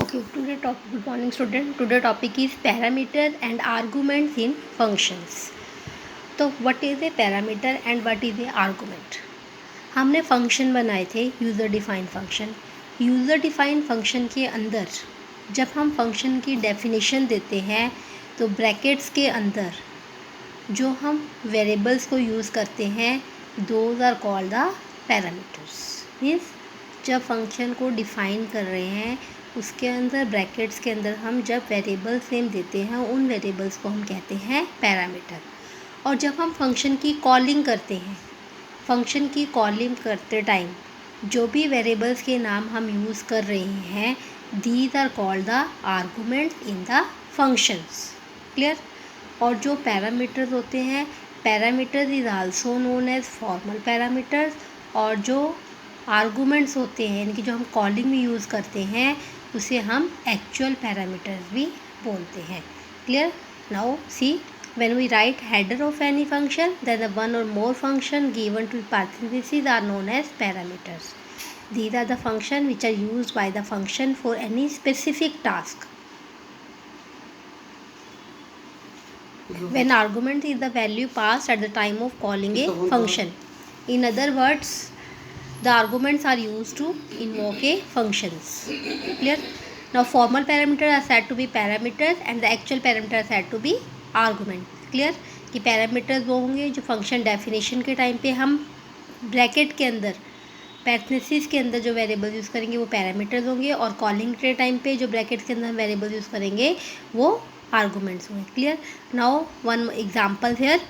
Okay, good morning student. Today topic is parameter and arguments in functions. तो what is a parameter and what is a argument? हमने function बनाए थे user define function. User define function के अंदर जब हम function की definition देते हैं तो ब्रैकेट्स के अंदर जो हम वेरिएबल्स को यूज़ करते हैं those are called the parameters. Means जब फंक्शन को डिफ़ाइन कर रहे हैं उसके अंदर ब्रैकेट्स के अंदर हम जब वेरिएबल्स नेम देते हैं उन वेरिएबल्स को हम कहते हैं पैरामीटर. और जब हम फंक्शन की कॉलिंग करते हैं, फंक्शन की कॉलिंग करते टाइम जो भी वेरिएबल्स के नाम हम यूज़ कर रहे हैं these are called the arguments in the functions. Clear. और जो पैरामीटर्स होते हैं, parameters is also known as formal parameters. और जो आर्गुमेंट्स होते हैं यानी कि जो हम कॉलिंग में यूज़ करते हैं उसे हम एक्चुअल पैरामीटर्स भी बोलते हैं. Clear. Now see, when we write header of any function then the one or more function given to parentheses are known as parameters. These are the functions which are used by the function for any specific task. When argument is the value passed at the time of calling a function. In other words, the arguments are used to invoke a functions. Clear. Now formal parameters are said to be parameters and the actual parameters are said to be argument. Clear. कि parameters वो होंगे जो function definition के time पे हम bracket के अंदर parenthesis के अंदर जो वेरिएबल यूज़ करेंगे वो पैरामीटर्स होंगे और कॉलिंग के टाइम पे जो ब्रैकेट्स के अंदर हम वेरिएबल यूज़ करेंगे वो आर्गूमेंट्स होंगे. Clear. Now one example here.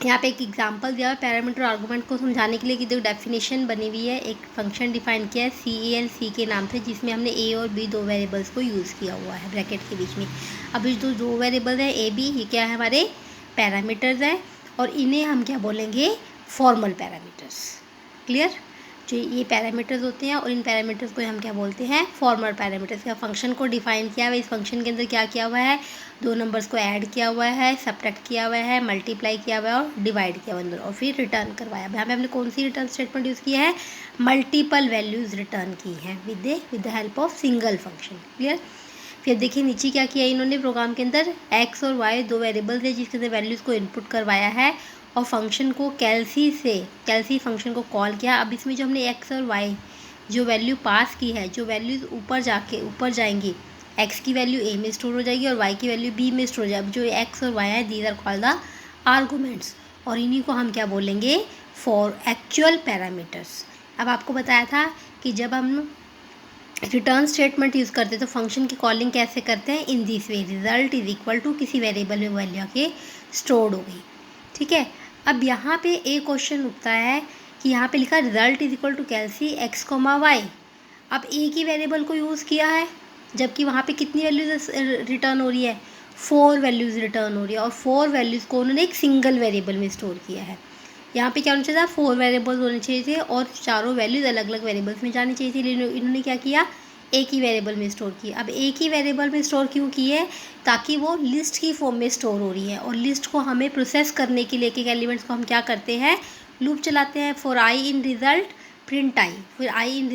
यहाँ पे एक एग्जांपल दिया है पैरामीटर आर्गूमेंट को समझाने के लिए कि जो डेफिनेशन बनी हुई है. एक फंक्शन डिफाइन किया है CALC के नाम से जिसमें हमने A और B दो वेरिएबल्स को यूज़ किया हुआ है ब्रैकेट के बीच में. अब इस दो वेरिएबल्स हैं A B, ये क्या है हमारे पैरामीटर्स हैं और इन्हें हम क्या बोलेंगे फॉर्मल पैरामीटर्स. क्लियर. जो ये पैरामीटर्स होते हैं और इन पैरामीटर्स को हम क्या बोलते हैं फॉर्मल पैरामीटर्स. का फंक्शन को डिफाइन किया हुआ है. इस फंक्शन के अंदर क्या किया हुआ है, दो नंबर्स को ऐड किया हुआ है, सब्ट्रैक्ट किया हुआ है, मल्टीप्लाई किया हुआ है और डिवाइड किया हुआ अंदर और फिर रिटर्न करवाया. यहाँ पे हमने कौन सी रिटर्न स्टेटमेंट यूज़ किया है, मल्टीपल वैल्यूज़ रिटर्न की हैं with the help of single function. Clear. फिर देखिए नीचे क्या किया इन्होंने प्रोग्राम के अंदर x और y दो वेरिएबल्स है जिसके अंदर वैल्यूज़ को इनपुट करवाया है और फंक्शन को कैलसी फंक्शन को कॉल किया. अब इसमें जो हमने x और y जो वैल्यू पास की है, जो वैल्यूज़ ऊपर जाएंगी, x की वैल्यू a में स्टोर हो जाएगी और y की वैल्यू b में स्टोर हो जाएगी. जो x और y है these are called the arguments और इन्हीं को हम क्या बोलेंगे फॉर एक्चुअल पैरामीटर्स. अब आपको बताया था कि जब हम रिटर्न स्टेटमेंट यूज़ करते हैं तो फंक्शन की कॉलिंग कैसे करते हैं, in this way. Result is equal to किसी वेरिएबल में वैल्यू आके स्टोर्ड हो गई. ठीक है. अब यहाँ पे एक क्वेश्चन उठता है कि यहाँ पे लिखा result is equal to calc x, y. अब एक ही वेरिएबल को यूज़ किया है जबकि वहाँ पे कितनी वैल्यूज रिटर्न हो रही है, 4 वैल्यूज़ रिटर्न हो रही है और 4 वैल्यूज़ को उन्होंने एक सिंगल वेरिएबल में स्टोर किया है. यहाँ पे क्या होना चाहिए था, 4 वेरिएबल्स होने चाहिए थे और चारों वैल्यूज़ अलग अलग वेरिएबल्स में जानी चाहिए थी. इन्होंने क्या किया, एक ही वेरिएबल में स्टोर की. अब एक ही वेरिएबल में स्टोर क्यों की है, ताकि वो लिस्ट की फॉर्म में स्टोर हो रही है और लिस्ट को हमें प्रोसेस करने के लिए एक एलिमेंट्स को हम क्या करते हैं, लूप चलाते हैं. For I in result print I. फिर आई इन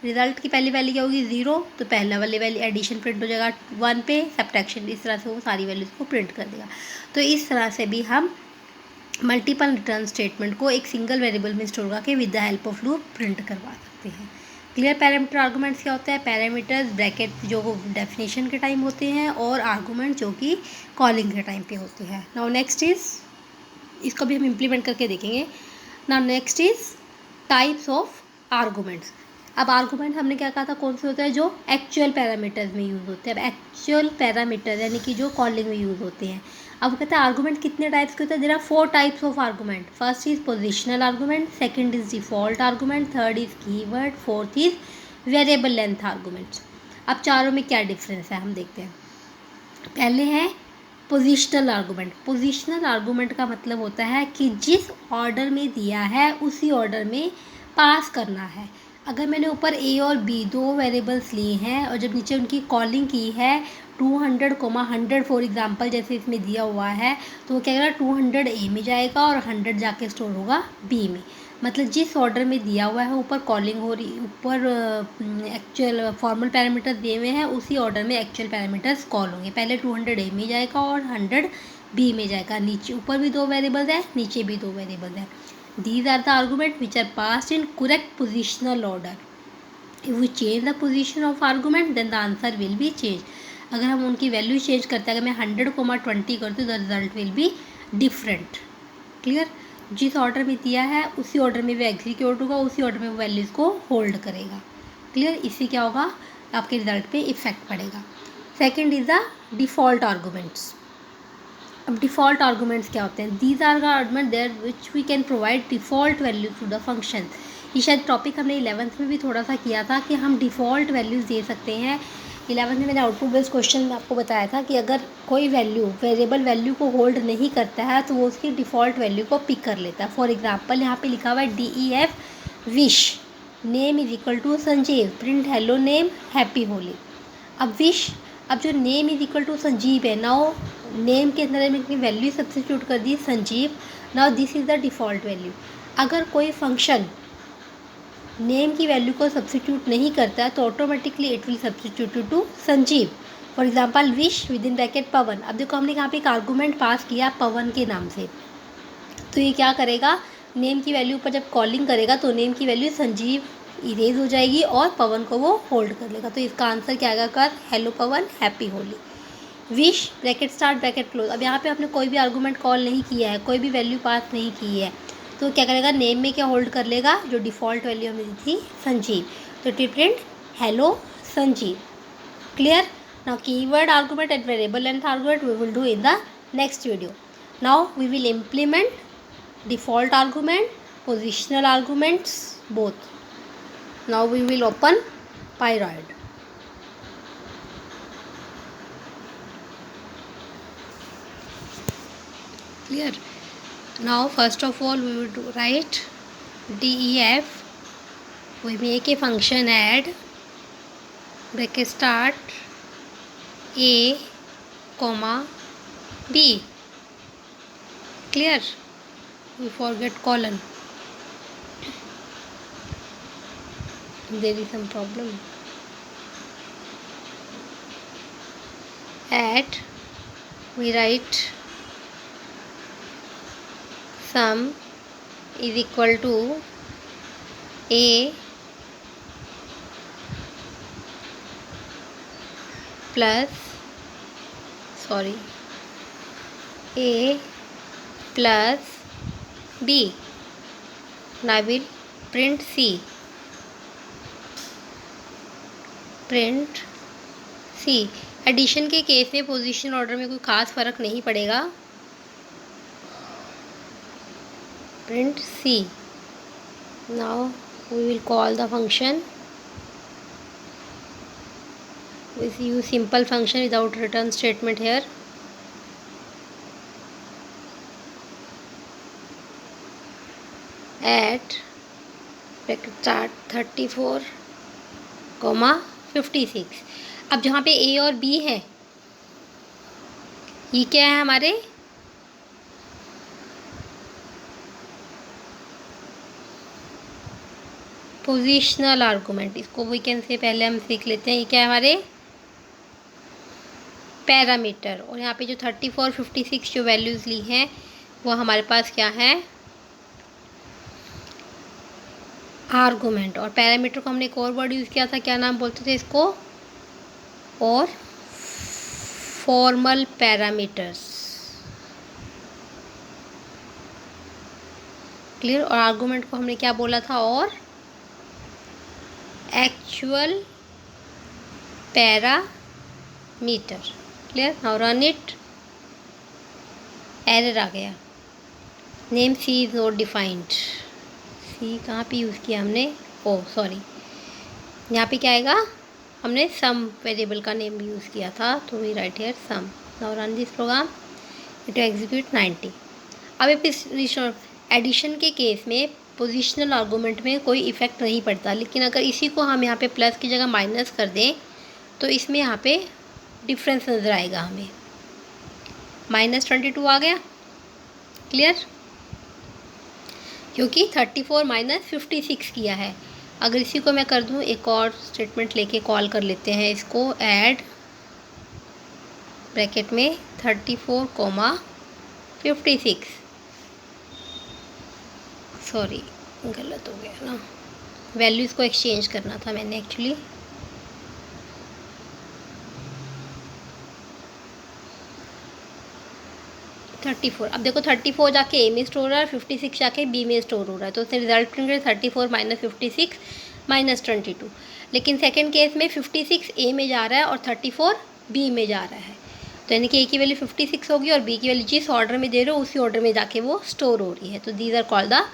रिजल्ट की पहली वैल्यू क्या होगी 0 तो पहला वाली वैल्यू एडिशन प्रिंट हो जाएगा 1 पे, सब्ट्रैक्शन. इस तरह से वो सारी वैल्यूज़ को प्रिंट कर देगा. तो इस तरह से भी हम मल्टीपल रिटर्न स्टेटमेंट को एक सिंगल वेरिएबल में स्टोर करके with the help of loop print करवा सकते हैं. क्लियर. पैरामीटर आर्गूमेंट्स क्या होता है, पैरामीटर्स ब्रैकेट जो डेफिनेशन के टाइम होते हैं और आर्गूमेंट जो कि कॉलिंग के टाइम पे होते हैं. नाउ नेक्स्ट इज़, इसको भी हम इम्प्लीमेंट करके देखेंगे. Now next is types of arguments. अब आर्गूमेंट हमने क्या कहा था कौन से होते हैं, जो एक्चुअल पैरामीटर्स में यूज़ होते हैं. अब एक्चुअल पैरामीटर यानी कि जो कॉलिंग में यूज़ होते हैं. अब कहते हैं आर्गूमेंट कितने टाइप्स के होते हैं, there are 4 types of argument. First is positional argument, second is default argument, third is keyword, fourth is variable length arguments. अब चारों में क्या डिफरेंस है हम देखते हैं. पहले है पोजिशनल आर्गूमेंट. पोजिशनल आर्गूमेंट का मतलब होता है कि जिस ऑर्डर में दिया है उसी ऑर्डर में पास करना है. अगर मैंने ऊपर A और B दो वेरिएबल्स लिए हैं और जब नीचे उनकी कॉलिंग की है 200, 100 फॉर एग्जांपल जैसे इसमें दिया हुआ है तो वो क्या करेगा 200 A में जाएगा और 100 जाके स्टोर होगा B में. मतलब जिस ऑर्डर में दिया हुआ है ऊपर कॉलिंग हो रही, ऊपर एक्चुअल फॉर्मल पैरामीटर दिए हुए हैं, उसी ऑर्डर में एक्चुअल पैरामीटर्स कॉल होंगे। पहले 200 ए में जाएगा और 100 बी में जाएगा। नीचे ऊपर भी 2 वेरिएबल्स हैं, नीचे भी 2 वेरिएबल्स हैं। These are the argument which are passed in correct positional order. If we change the position of argument then the answer will be change. अगर हम उनकी वैल्यू चेंज करते हैं, अगर मैं 100,20 करती हूँ, the result will be different. Clear? जिस ऑर्डर में दिया है उसी ऑर्डर में वो एग्जीक्यूट होगा, उसी ऑर्डर में वो वैल्यूज़ को होल्ड करेगा। क्लियर? इससे क्या होगा, आपके रिजल्ट पे इफेक्ट पड़ेगा। Second is the default arguments. अब डिफ़ॉल्ट आर्गूमेंट्स क्या होते हैं? These are the argument there which we can provide default value to the function. ये शायद टॉपिक हमने 11th में भी थोड़ा सा किया था कि हम डिफ़ॉल्ट वैल्यूज़ दे सकते हैं। 11th में मैंने आउटपुट बेस्ड क्वेश्चन में आपको बताया था कि अगर कोई वैल्यू वेरिएबल वैल्यू को होल्ड नहीं करता है तो वो उसकी डिफ़ॉल्ट वैल्यू को पिक कर लेता है। फॉर एग्जांपल यहाँ पे लिखा हुआ है DEF wish name is equal to Sanjeev, print hello name happy Holi. अब विश, अब जो name is equal to Sanjeev है, नाउ नेम के अंदर मैंने वैल्यू सब्स्टिट्यूट कर दी Sanjeev. Now this is the default value. अगर कोई फंक्शन नेम की वैल्यू को सब्स्टिट्यूट नहीं करता है तो automatically it will substitute to Sanjeev. For example wish with in bracket Pawan. अब देखो हमने यहाँ पे एक आर्गूमेंट पास किया पवन के नाम से, तो ये क्या करेगा, नेम की वैल्यू पर जब कॉलिंग करेगा तो नेम की वैल्यू संजीव इरेज हो जाएगी और पवन को वो होल्ड कर लेगा। तो इसका आंसर क्या आएगा, कर hello Pawan happy Holi. Wish bracket start bracket close. अब यहाँ पे आपने कोई भी आर्गूमेंट कॉल नहीं किया है, कोई भी वैल्यू पास नहीं की है, तो क्या करेगा, नेम में क्या होल्ड कर लेगा, जो डिफ़ॉल्ट वैल्यू हमें दी थी संजीव। तो it print hello Sanjeev. Clear? Now keyword argument and variable length argument we will do in the next video. Now we will implement default argument, positional arguments both. Now we will open pyroid. Clear? Now first of all we will write DEF. We make a function add bracket start A comma B. Clear? We forget colon. There is some problem. At we write sum is equal to A plus A plus B. Now we will print C. Print C. Edition के case में position order में कोई ख़ास फ़र्क नहीं पड़ेगा. Print C. Now we will call the function. we use simple function without return statement here. At bracket start 34 comma 56. अब जहाँ पे A और B है, ये क्या है हमारे पोजिशनल आर्गूमेंट. इसको वी कैन से पहले हम सीख लेते हैं. ये क्या है हमारे पैरामीटर. और यहाँ पे जो 34 56 जो वैल्यूज़ ली हैं वो हमारे पास क्या है, आर्गूमेंट. और पैरामीटर को हमने एक और वर्ड यूज़ किया था, क्या नाम बोलते थे इसको, और फॉर्मल पैरामीटर्स. क्लियर? और आर्गूमेंट को हमने क्या बोला था, और actual parameter. Clear? Now run it. Error आ गया. Name C is not defined. C कहाँ पे यूज़ किया हमने, ओ सॉरी, यहाँ पे क्या आएगा, हमने सम वेरिएबल का नेम यूज़ किया था, तो we write here sum. Now run this program. It execute 90. अब इस एडिशन के केस में पोजिशनल आर्गूमेंट में कोई इफ़ेक्ट नहीं पड़ता, लेकिन अगर इसी को हम यहाँ पे प्लस की जगह माइनस कर दें तो इसमें यहाँ पे डिफरेंस नज़र आएगा हमें. -22 आ गया. क्लियर? क्योंकि 34 माइनस 56 किया है। अगर इसी को मैं कर दूँ, एक और स्टेटमेंट लेके कॉल कर लेते हैं इसको, ऐड ब्रैकेट में 34 कोमा 56, सॉरी गलत हो गया ना, वैल्यूज़ को एक्सचेंज करना था मैंने एक्चुअली। थर्टी फोर, अब देखो 34 जाके ए में स्टोर हो रहा है, 56 जाके बी में स्टोर हो रहा है, तो उससे रिजल्ट प्रिंट करें 34 माइनस 56 माइनस 22। लेकिन सेकंड केस में 56 ए में जा रहा है और 34 बी में जा रहा है, तो यानी कि ए की वैल्यू 56 होगी और बी की वैल्यू जिस ऑर्डर में दे रहे हो उसी ऑर्डर में जाके वो स्टोर हो रही है। तो these are called the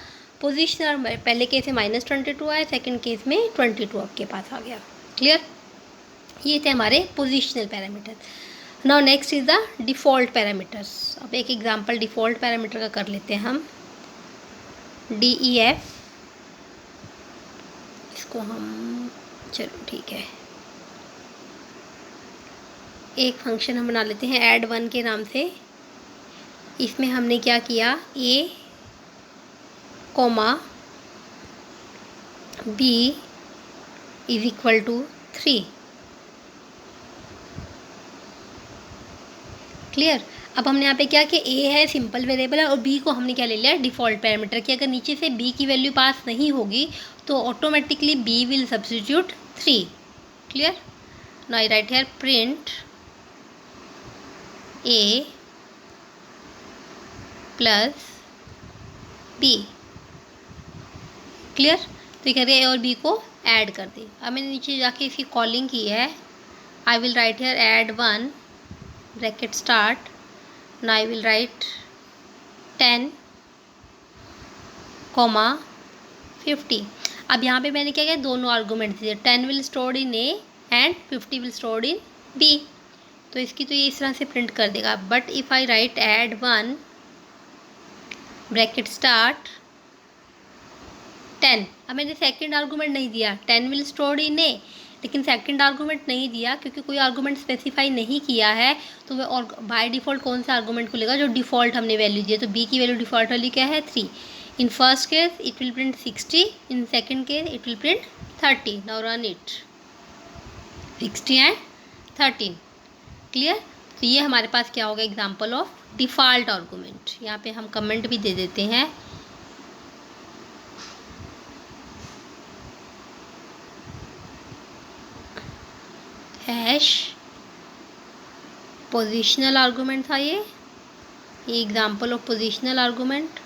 positional. पहले केस में माइनस 22 आया, सेकेंड केस में 22 आपके पास आ गया। क्लियर? ये थे हमारे positional parameter. Now next is the default parameters. अब एक एग्जांपल डिफ़ॉल्ट पैरामीटर का कर लेते हैं हम। DEF, इसको हम, चलो ठीक है, एक फंक्शन हम बना लेते हैं ऐड वन के नाम से। इसमें हमने क्या किया, A comma B is equal to 3। Clear? अब हमने यहाँ पे क्या कि A है सिंपल वेरिएबल है और B को हमने क्या ले लिया, डिफ़ॉल्ट पैरामीटर कि अगर नीचे से B की वैल्यू पास नहीं होगी तो automatically B will substitute 3। Clear? Now I right here print A plus B। Clear? तो ये कह रहे हैं A और B को ऐड कर दे। अब मैंने नीचे जाके इसकी कॉलिंग की है, I will write here add one bracket start, now I will write 10 comma 50। अब यहाँ पे मैंने क्या किया, दोनों आर्गूमेंट दिए, 10 will stored in A and 50 will stored in B। तो इसकी तो ये इस तरह से प्रिंट कर देगा। But if I right add one bracket start 10, अब मैंने सेकंड आर्गूमेंट नहीं दिया, 10 विल स्टोर्ड इन A, लेकिन सेकंड आर्गूमेंट नहीं दिया क्योंकि कोई आर्गूमेंट स्पेसिफाई नहीं किया है, तो वह और बाय डिफ़ॉल्ट कौन सा आर्गूमेंट को लेगा, जो डिफ़ॉल्ट हमने वैल्यू दी है। तो B की वैल्यू डिफ़ॉल्ट वाली क्या है, 3। In first case it will print 60, in second case it will print 30। Now run it, 60 and 13। Clear? तो ये हमारे पास क्या होगा, एग्जाम्पल ऑफ डिफ़ॉल्ट आर्गूमेंट। यहाँ पे हम कमेंट भी दे देते हैं, हैश पोजिशनल आर्गूमेंट था ये एग्जाम्पल ऑफ पोजिशनल आर्गूमेंट।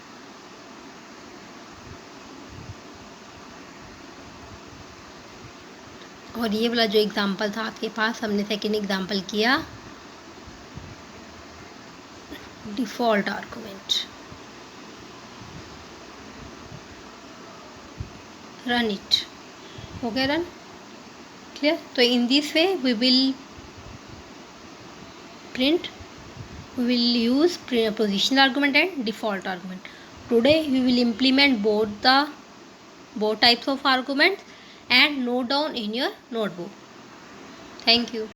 और ये वाला जो एग्जाम्पल था आपके पास, हमने सेकेंड एग्जाम्पल किया डिफ़ॉल्ट आर्गूमेंट। रन इट, हो गया रन। क्लियर? तो in this way we will print, we will use positional argument and default argument. Today we will implement both types of arguments and note down in your notebook. Thank you.